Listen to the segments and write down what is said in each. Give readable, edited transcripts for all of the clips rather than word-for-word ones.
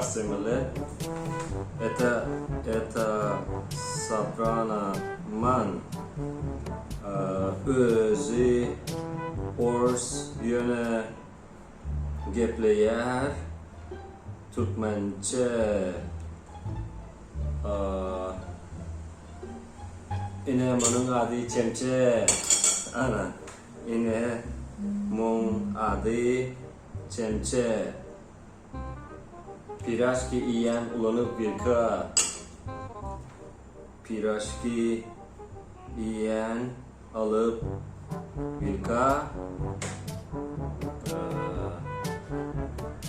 Halarsynyz eta Soprana man özü ors yöne gepleyer Turkmençe ine manın adı Enceme ana ine mon adı Enceme pirashki yiyen ulanıp birka pirashki yiyen alıp birka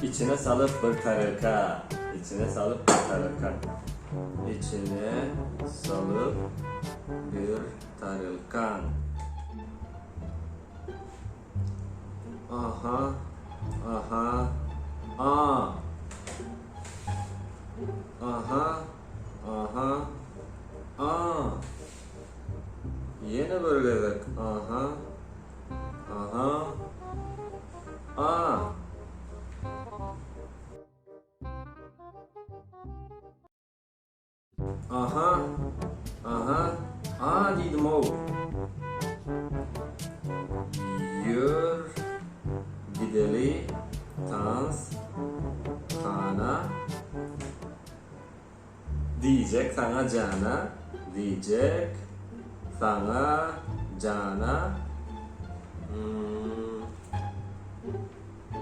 içine salıp bir tarırka içine salıp bir tarırka içine salıp bir tarılkan aha aha aha yine böyle dedik aha dedim o yür gideli dans kana diyecek sana cana diyecek sana cana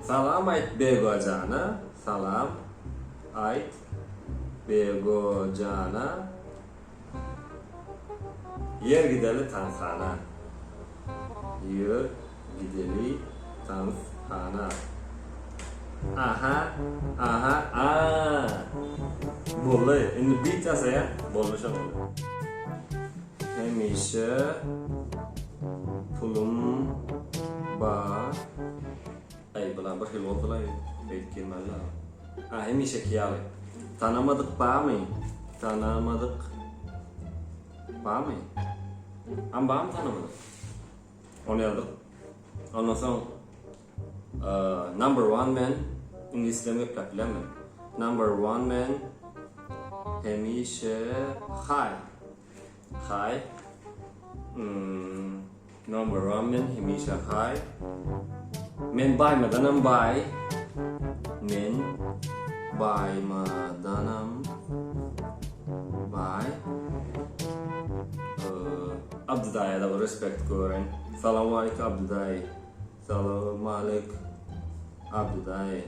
salam ait bego cana salam ait bego cana yer gideli tanshana yer gideli tanshana boldu endi bit yasa ya bo'lmish bo'ldi hamisha pulum bor ay bilan bir xil bo'ldilar aytganmanlar hamisha kiyali tanamadık barmi tanamadık barmi ham barmi tanamadık onu yazdık ondan sonra number one man İngilizce yapabilemem number one man hamisha high number one man hamisha high men baymadanam bay men baymadanam bay Abdy Dayy'e da respect koyarım. Salam aleykum Abdy Dayy. Salam aleykum Abdy Dayy.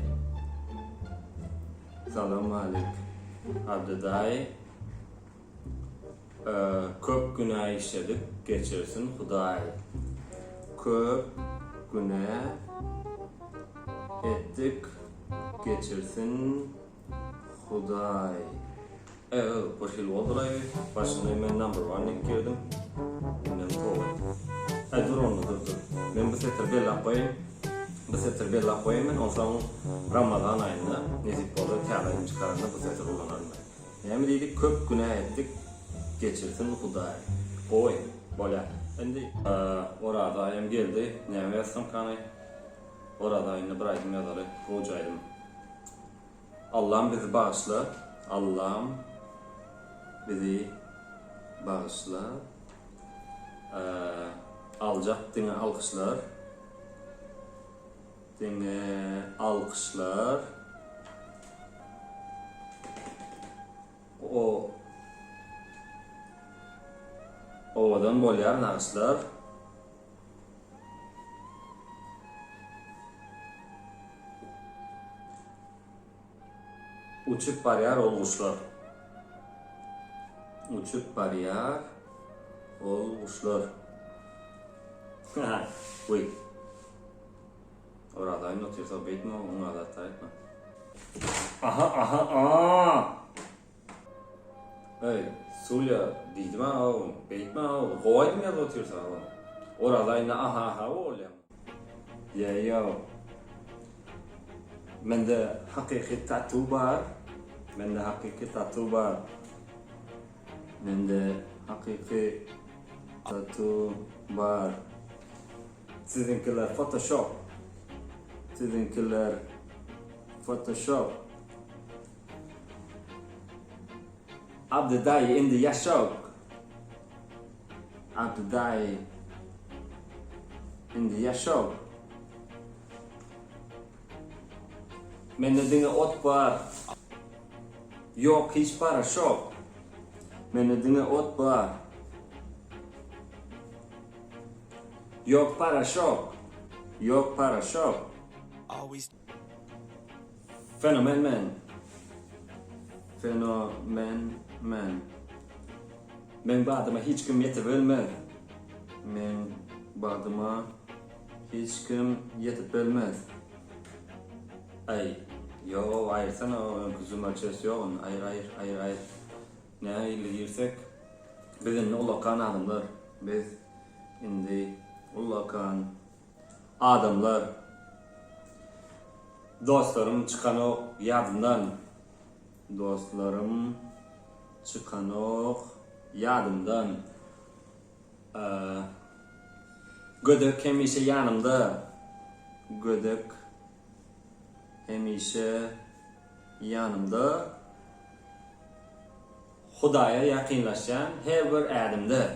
Salam aleykum Abdy Dayy. Köp günah işledik, geçirsin Huday. Köp günah ettik, geçirsin Huday. Bu şil oldular. Başında ben number one'e girdim. Bundan sonra. Dur onu dur. Ben bu sefer bella koyayım. Bu sefer bella koyayım. Ondan sonra Ramazan ayında nezip oldu. Kâlayım çıkarında bu sefer olanlarım. Yani dedik köp günah ettik. Geçirsin Huday. Koy. Böyle. Şimdi orada ayım geldi. Ne yazsam kanay. Orada ayında bıraktım yazarı. Hocaydım. Allah'ım bizi bağışla. Allah'ım bizi bağışla. Alacak dine alkışlar. Dine alkışlar. Ovadan bolyar narışlar. Uçup bariyar olmuşlar. Uçup bariyar olmuşlar. Uy. Orada aynı otuyorsa bitme, ona da etme. Aha. Hey, Sulya dedim o, bitme o. Koydum ya da otuyorsa o. Orada aynı aha öyle. Ya. Mende hakiki tattoo var. Mende hakiki tattoo var. Sizinkiler Photoshop. Abdy Dayy indi yaşok. Abdy Dayy indi yaşok. Mende dine ot var. Yok hiç para şok. Mende dine ot var. Yok para şok. Yok para şok. Fenomen men. Fenomen men. Men badıma hiç kim yetip ölmez. Men badıma hiç kim yetip ölmez. Ay, yo ayırsana kuzum açısı yok. Hayır. Nahili girsek bizim ulakan adamlar. Biz indi ulakan adamlar. Dostlarım çıkan o yadımdan. Dostlarım çıkan o yadımdan. Gödük hemişe yanımda. Gödük hemişe yanımda. Xudaya yakınlaşan her bir adımda.